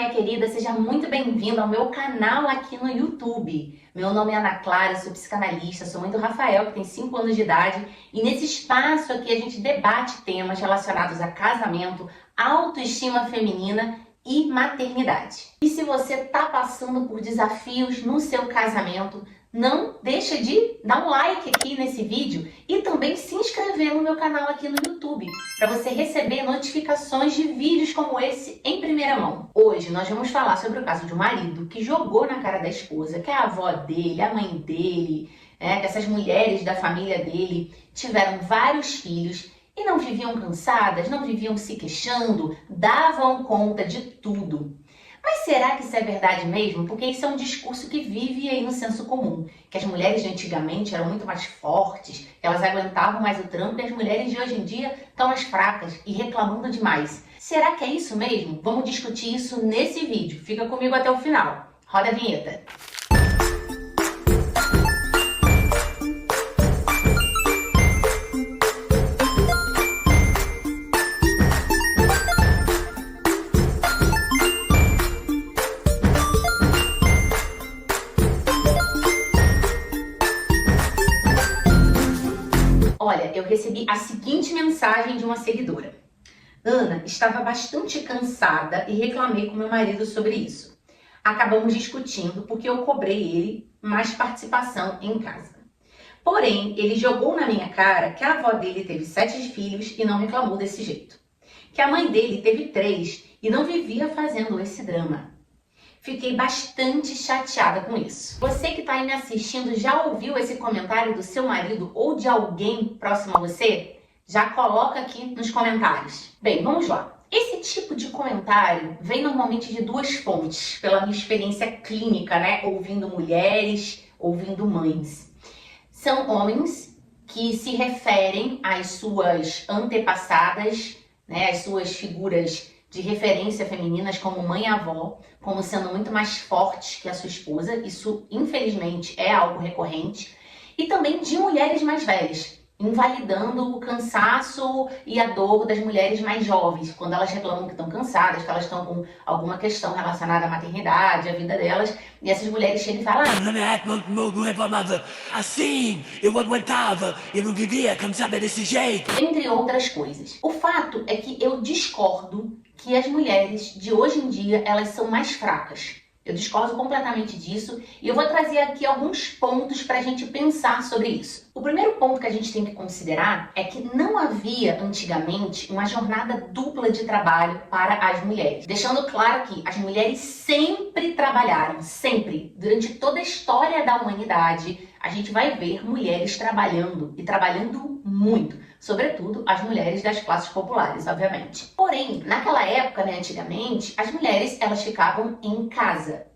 minha querida, seja muito bem-vinda ao meu canal aqui no YouTube. Meu nome é Ana Clara, sou psicanalista, sou mãe do Rafael, que tem 5 anos de idade, e nesse espaço aqui a gente debate temas relacionados a casamento, autoestima feminina e maternidade. E se você está passando por desafios no seu casamento, não deixa de dar um like aqui nesse vídeo e também se inscrever no meu canal aqui no YouTube para você receber notificações de vídeos como esse em primeira mão. Hoje nós vamos falar sobre o caso de um marido que jogou na cara da esposa, que a avó dele, a mãe dele, que essas mulheres da família dele tiveram vários filhos e não viviam cansadas, não viviam se queixando, davam conta de tudo. Mas será que isso é verdade mesmo? Porque isso é um discurso que vive aí no senso comum, que as mulheres de antigamente eram muito mais fortes, que elas aguentavam mais o tranco, e as mulheres de hoje em dia estão mais fracas e reclamando demais. Será que é isso mesmo? Vamos discutir isso nesse vídeo. Fica comigo até o final. Roda a vinheta. Olha, eu recebi a seguinte mensagem de uma seguidora. Ana, estava bastante cansada e reclamei com meu marido sobre isso. Acabamos discutindo porque eu cobrei ele mais participação em casa. Porém, ele jogou na minha cara que a avó dele teve 7 filhos e não reclamou desse jeito. Que a mãe dele teve 3 e não vivia fazendo esse drama. Fiquei bastante chateada com isso. Você que está aí me assistindo já ouviu esse comentário do seu marido ou de alguém próximo a você? Já coloca aqui nos comentários. Bem, vamos lá. Esse tipo de comentário vem normalmente de 2 fontes, pela minha experiência clínica, ouvindo mulheres, ouvindo mães. São homens que se referem às suas antepassadas, às suas figuras de referência femininas como mãe e avó, como sendo muito mais fortes que a sua esposa. Isso, infelizmente, é algo recorrente. E também de mulheres mais velhas, invalidando o cansaço e a dor das mulheres mais jovens, quando elas reclamam que estão cansadas, que elas estão com alguma questão relacionada à maternidade, à vida delas, e essas mulheres chegam e falam: assim, eu aguentava, eu não vivia cansada desse jeito. Entre outras coisas. O fato é que eu discordo que as mulheres de hoje em dia, elas são mais fracas. Eu discordo completamente disso e eu vou trazer aqui alguns pontos para a gente pensar sobre isso. O primeiro ponto que a gente tem que considerar é que não havia antigamente uma jornada dupla de trabalho para as mulheres. Deixando claro que as mulheres sempre trabalharam, sempre. Durante toda a história da humanidade, a gente vai ver mulheres trabalhando e trabalhando muito. Sobretudo as mulheres das classes populares, obviamente. Porém, naquela época, antigamente, as mulheres elas ficavam em casa.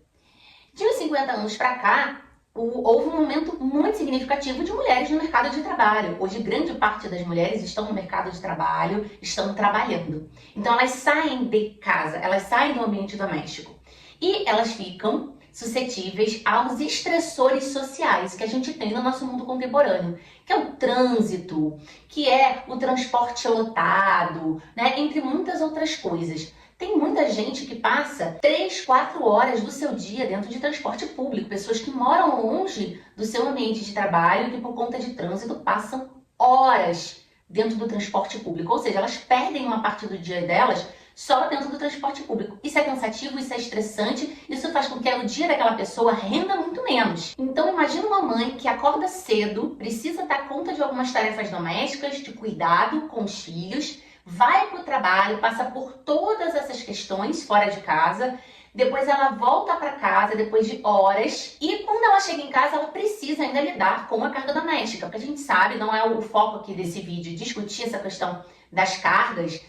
De uns 50 anos para cá, houve um momento muito significativo de mulheres no mercado de trabalho. Hoje, grande parte das mulheres estão no mercado de trabalho, estão trabalhando. Então, elas saem de casa, elas saem do ambiente doméstico. E elas ficam suscetíveis aos estressores sociais que a gente tem no nosso mundo contemporâneo, que é o trânsito, que é o transporte lotado, entre muitas outras coisas. Tem muita gente que passa 3, 4 horas do seu dia dentro de transporte público, pessoas que moram longe do seu ambiente de trabalho e que por conta de trânsito passam horas dentro do transporte público, ou seja, elas perdem uma parte do dia delas só dentro do transporte público. Isso é cansativo, isso é estressante, isso faz com que o dia daquela pessoa renda muito menos. Então imagina uma mãe que acorda cedo, precisa dar conta de algumas tarefas domésticas, de cuidado com os filhos, vai para o trabalho, passa por todas essas questões fora de casa, depois ela volta para casa depois de horas e quando ela chega em casa ela precisa ainda lidar com a carga doméstica, porque a gente sabe, não é o foco aqui desse vídeo discutir essa questão das cargas,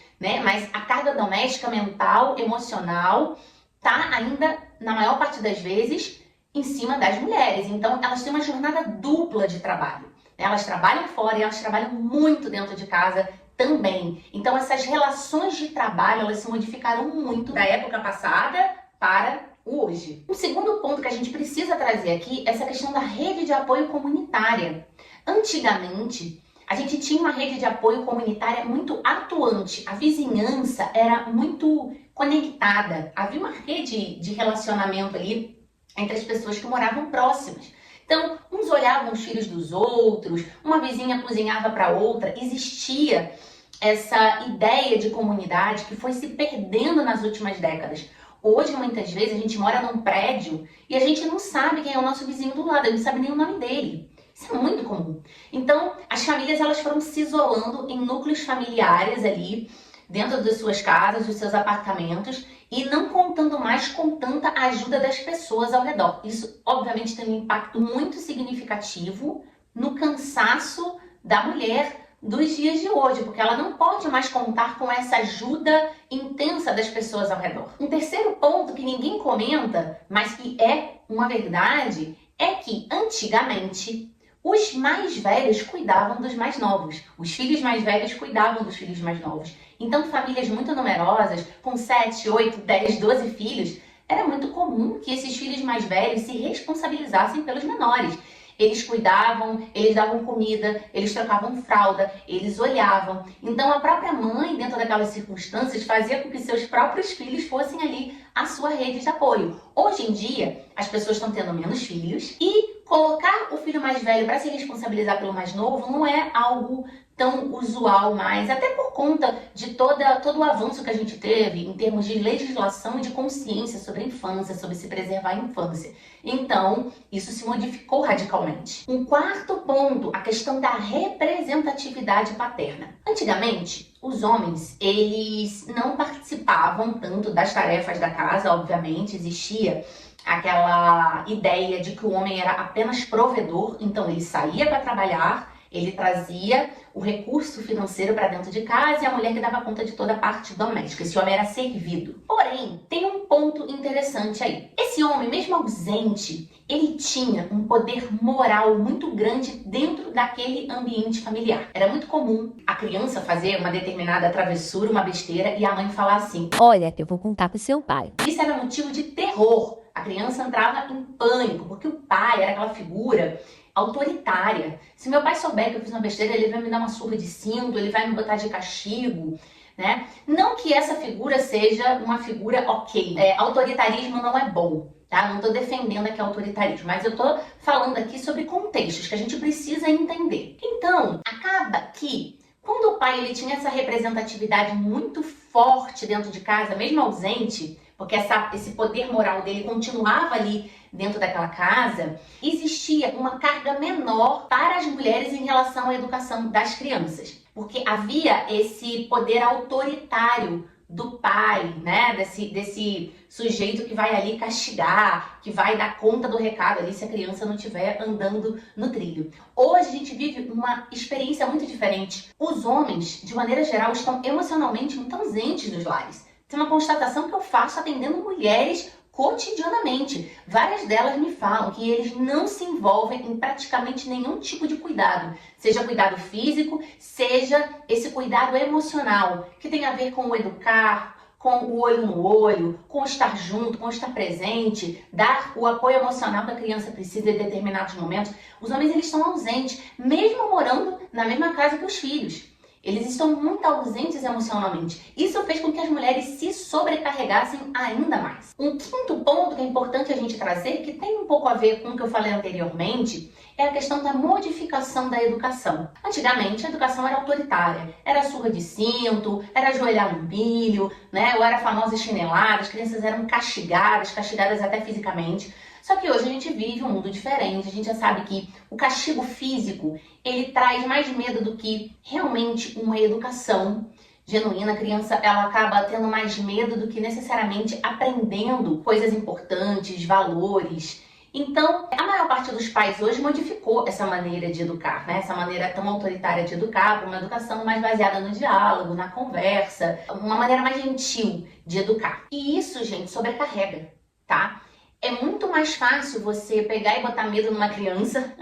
mas a carga doméstica, mental, emocional, tá ainda, na maior parte das vezes, em cima das mulheres. Então, elas têm uma jornada dupla de trabalho. Elas trabalham fora e elas trabalham muito dentro de casa também. Então, essas relações de trabalho, elas se modificaram muito da época passada para o hoje. O segundo ponto que a gente precisa trazer aqui é essa questão da rede de apoio comunitária. Antigamente, a gente tinha uma rede de apoio comunitária muito atuante. A vizinhança era muito conectada. Havia uma rede de relacionamento ali entre as pessoas que moravam próximas. Então, uns olhavam os filhos dos outros, uma vizinha cozinhava para outra, existia essa ideia de comunidade que foi se perdendo nas últimas décadas. Hoje, muitas vezes, a gente mora num prédio e a gente não sabe quem é o nosso vizinho do lado, a gente não sabe nem o nome dele. Isso é muito comum. Então, as famílias elas foram se isolando em núcleos familiares ali, dentro das suas casas, dos seus apartamentos, e não contando mais com tanta ajuda das pessoas ao redor. Isso, obviamente, tem um impacto muito significativo no cansaço da mulher dos dias de hoje, porque ela não pode mais contar com essa ajuda intensa das pessoas ao redor. Um terceiro ponto que ninguém comenta, mas que é uma verdade, é que antigamente os mais velhos cuidavam dos mais novos. Os filhos mais velhos cuidavam dos filhos mais novos. Então, famílias muito numerosas, com 7, 8, 10, 12 filhos, era muito comum que esses filhos mais velhos se responsabilizassem pelos menores. Eles cuidavam, eles davam comida, eles trocavam fralda, eles olhavam. Então, a própria mãe, dentro daquelas circunstâncias, fazia com que seus próprios filhos fossem ali a sua rede de apoio. Hoje em dia, as pessoas estão tendo menos filhos e colocar o filho mais velho para se responsabilizar pelo mais novo não é algo tão usual mais, até por conta de todo o avanço que a gente teve em termos de legislação e de consciência sobre a infância, sobre se preservar a infância. Então, isso se modificou radicalmente. Um quarto ponto, a questão da representatividade paterna. Antigamente, os homens, eles não participavam tanto das tarefas da casa, obviamente, existia aquela ideia de que o homem era apenas provedor, então ele saía para trabalhar, ele trazia o recurso financeiro para dentro de casa e a mulher que dava conta de toda a parte doméstica. Esse homem era servido. Porém, tem um ponto interessante aí. Esse homem, mesmo ausente, ele tinha um poder moral muito grande dentro daquele ambiente familiar. Era muito comum a criança fazer uma determinada travessura, uma besteira, e a mãe falar assim: olha, eu vou contar pro seu pai. Isso era motivo de terror. A criança entrava em pânico, porque o pai era aquela figura autoritária. Se meu pai souber que eu fiz uma besteira, ele vai me dar uma surra de cinto, ele vai me botar de castigo, né? Não que essa figura seja uma figura ok. Autoritarismo não é bom, tá? Não tô defendendo aqui autoritarismo, mas eu tô falando aqui sobre contextos que a gente precisa entender. Então, acaba que quando o pai ele tinha essa representatividade muito forte dentro de casa, mesmo ausente, porque esse poder moral dele continuava ali dentro daquela casa, existia uma carga menor para as mulheres em relação à educação das crianças. Porque havia esse poder autoritário do pai, né? Desse sujeito que vai ali castigar, que vai dar conta do recado ali se a criança não estiver andando no trilho. Hoje a gente vive uma experiência muito diferente. Os homens, de maneira geral, estão emocionalmente muito ausentes dos lares. Isso é uma constatação que eu faço atendendo mulheres cotidianamente. Várias delas me falam que eles não se envolvem em praticamente nenhum tipo de cuidado, seja cuidado físico, seja esse cuidado emocional, que tem a ver com o educar, com o olho no olho, com estar junto, com estar presente, dar o apoio emocional que a criança precisa em determinados momentos. Os homens eles estão ausentes, mesmo morando na mesma casa que os filhos. Eles estão muito ausentes emocionalmente. Isso fez com que as mulheres se sobrecarregassem ainda mais. Um quinto ponto que é importante a gente trazer, que tem um pouco a ver com o que eu falei anteriormente, é a questão da modificação da educação. Antigamente, a educação era autoritária. Era surra de cinto, era ajoelhar no milho, né? Ou era a famosa chinelada, as crianças eram castigadas até fisicamente. Só que hoje a gente vive um mundo diferente, a gente já sabe que o castigo físico, ele traz mais medo do que realmente uma educação genuína. A criança, ela acaba tendo mais medo do que necessariamente aprendendo coisas importantes, valores. Então, a maior parte dos pais hoje modificou essa maneira de educar, né? Essa maneira tão autoritária de educar para uma educação mais baseada no diálogo, na conversa, uma maneira mais gentil de educar. E isso, gente, sobrecarrega, tá? É muito mais fácil você pegar e botar medo numa criança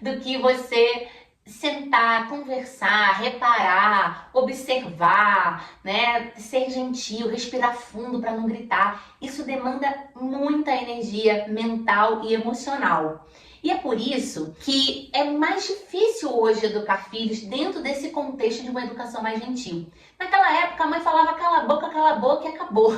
do que você sentar, conversar, reparar, observar, né? Ser gentil, respirar fundo para não gritar. Isso demanda muita energia mental e emocional. E é por isso que é mais difícil hoje educar filhos dentro desse contexto de uma educação mais gentil. Naquela época a mãe falava cala a boca e acabou.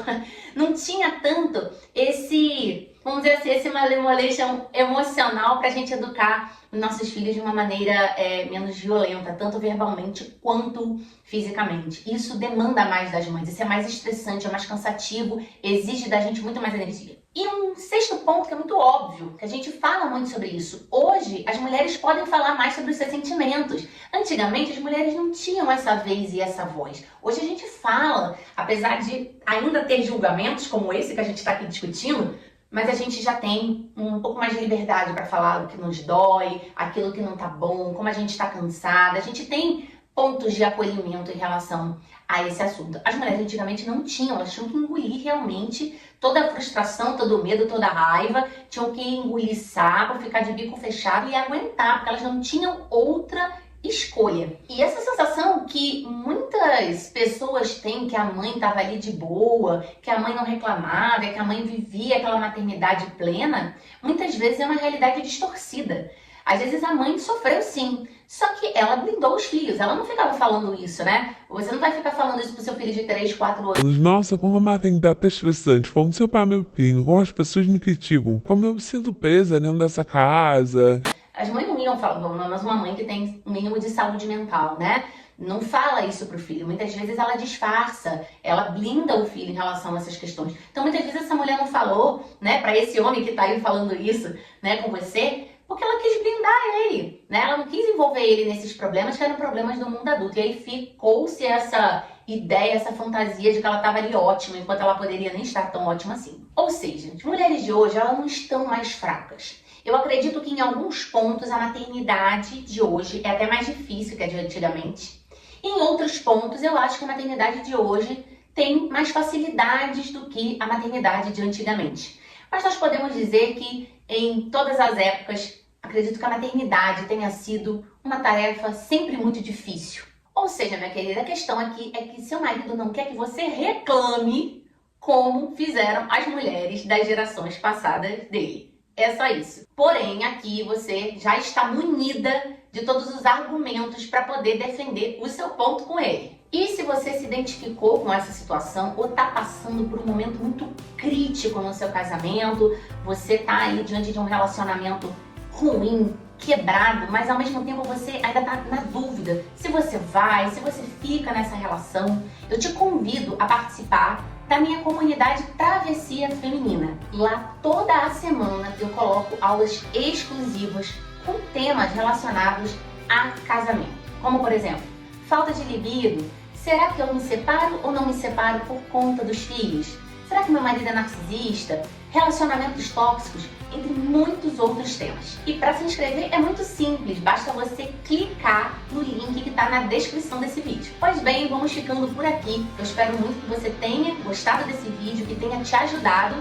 Não tinha tanto esse, vamos dizer assim, esse malemolation emocional pra gente educar os nossos filhos de uma maneira menos violenta, tanto verbalmente quanto fisicamente. Isso demanda mais das mães, isso é mais estressante, é mais cansativo, exige da gente muito mais energia. E um sexto ponto que é muito óbvio, que a gente fala muito sobre isso. Hoje, as mulheres podem falar mais sobre os seus sentimentos. Antigamente, as mulheres não tinham essa vez e essa voz. Hoje a gente fala, apesar de ainda ter julgamentos como esse que a gente está aqui discutindo, mas a gente já tem um pouco mais de liberdade para falar o que nos dói, aquilo que não tá bom, como a gente está cansada. A gente tem pontos de acolhimento em relação a esse assunto. As mulheres antigamente não tinham, elas tinham que engolir realmente toda a frustração, todo o medo, toda a raiva, tinham que engolir sapo, ficar de bico fechado e aguentar, porque elas não tinham outra escolha. E essa sensação que muitas pessoas têm, que a mãe estava ali de boa, que a mãe não reclamava, que a mãe vivia aquela maternidade plena, muitas vezes é uma realidade distorcida. Às vezes a mãe sofreu sim, só que ela blindou os filhos, ela não ficava falando isso, né? Você não vai ficar falando isso pro seu filho de 3, 4 anos. Nossa, como a maternidade tá estressante, como seu pai é meu filho, como as pessoas me criticam, como eu me sinto presa dentro dessa casa. As mães não iam falar, mas uma mãe que tem um mínimo de saúde mental, né? Não fala isso pro filho. Muitas vezes ela disfarça, ela blinda o filho em relação a essas questões. Então muitas vezes essa mulher não falou, né, pra esse homem que tá aí falando isso, né, com você, porque ela quis blindar ele, né? Ela não quis envolver ele nesses problemas que eram problemas do mundo adulto. E aí ficou-se essa ideia, essa fantasia de que ela estava ali ótima, enquanto ela poderia nem estar tão ótima assim. Ou seja, as mulheres de hoje, elas não estão mais fracas. Eu acredito que em alguns pontos a maternidade de hoje é até mais difícil que a de antigamente. Em outros pontos, eu acho que a maternidade de hoje tem mais facilidades do que a maternidade de antigamente. Mas nós podemos dizer que em todas as épocas, acredito que a maternidade tenha sido uma tarefa sempre muito difícil. Ou seja, minha querida, a questão aqui é que seu marido não quer que você reclame como fizeram as mulheres das gerações passadas dele. É só isso. Porém, aqui você já está munida de todos os argumentos para poder defender o seu ponto com ele. E se você se identificou com essa situação ou está passando por um momento muito crítico no seu casamento, você está aí diante de um relacionamento ruim, quebrado, mas ao mesmo tempo você ainda está na dúvida se você vai, se você fica nessa relação, eu te convido a participar da minha comunidade Travessia Feminina. Lá toda a semana eu coloco aulas exclusivas com temas relacionados a casamento. Como por exemplo, falta de libido, será que eu me separo ou não me separo por conta dos filhos? Será que meu marido é narcisista? Relacionamentos tóxicos, entre muitos outros temas. E para se inscrever é muito simples, basta você clicar no link que está na descrição desse vídeo. Pois bem, vamos ficando por aqui. Eu espero muito que você tenha gostado desse vídeo, que tenha te ajudado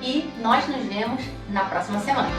e nós nos vemos na próxima semana.